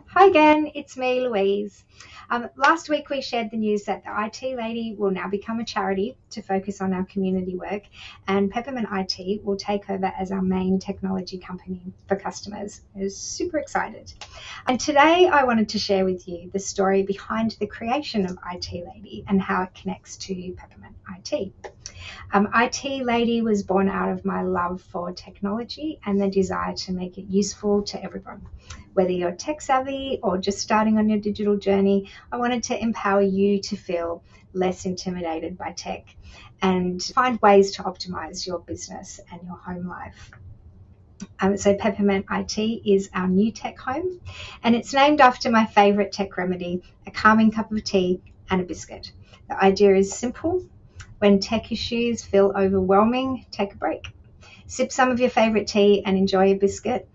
Hi again, it's me, Louise. Last week we shared the news that the IT Lady will now become a charity to focus on our community work, and Peppermint IT will take over as our main technology company for customers. I was super excited. And today I wanted to share with you the story behind the creation of IT Lady and how it connects to Peppermint IT. IT Lady was born out of my love for technology and the desire to make it useful to everyone. Whether you're tech savvy or just starting on your digital journey, I wanted to empower you to feel less intimidated by tech and find ways to optimize your business and your home life. So Peppermint IT is our new tech home, and it's named after my favorite tech remedy, a calming cup of tea and a biscuit. The idea is simple. When tech issues feel overwhelming, take a break. Sip some of your favorite tea and enjoy a biscuit.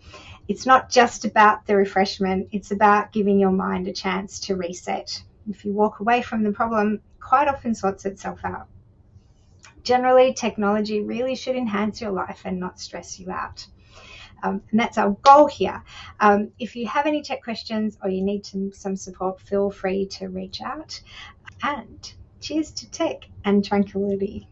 It's not just about the refreshment, it's about giving your mind a chance to reset. If you walk away from the problem, it quite often sorts itself out. Generally, technology really should enhance your life and not stress you out. And that's our goal here. If you have any tech questions or you need some support, feel free to reach out. And cheers to tech and tranquility.